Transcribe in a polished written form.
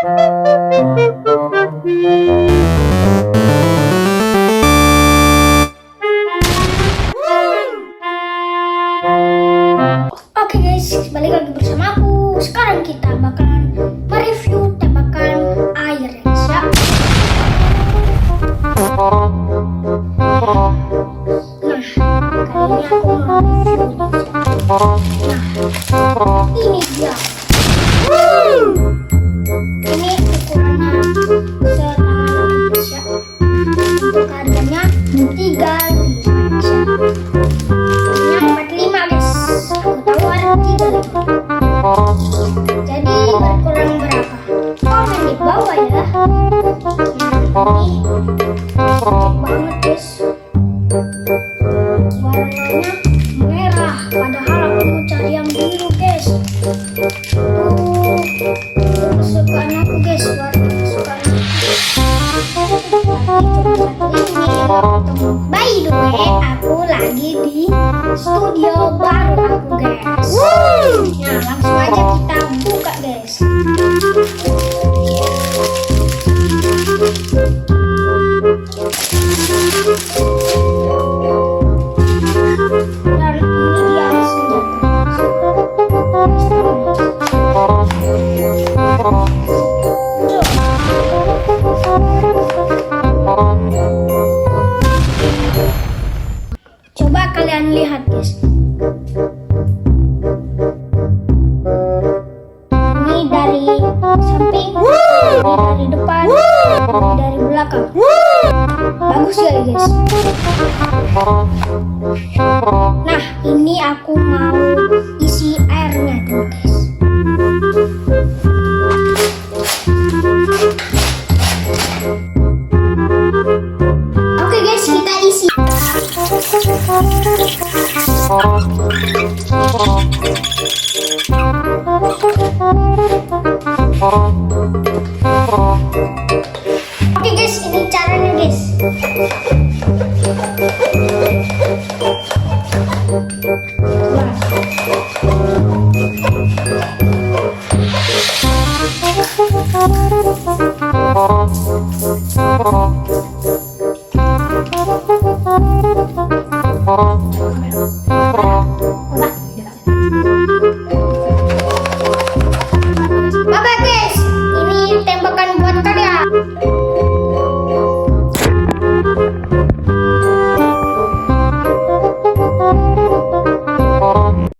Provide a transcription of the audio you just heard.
Oke guys, balik lagi bersama aku. Sekarang kita bakalan mereview tembakan air ya guys ya. Nah, kali ini aku mau review guys ya. Nah, ini dia. Ini ukurannya setangan guys ya. Untuk harganya 35 guys ya. Ini 45 guys. Aku tahu ada 35. Jadi berkurang berapa? Komen di bawah ya. Nah, ini cocok banget guys. Warnanya merah, padahal aku mau cari yang biru guys. Kesukaan aku guys, warna kesukaan aku. By the way, aku lagi di studio baru aku guys. Nah, langsung aja kita buka guys. Dan ini dia coba kalian lihat guys. Ini dari samping, ini dari depan, ini dari belakang. Bagus ya guys. Nah, ini aku mau isi airnya tuh guys. Oke guys, kita isi. Oke guys, ini caranya guys. Nah.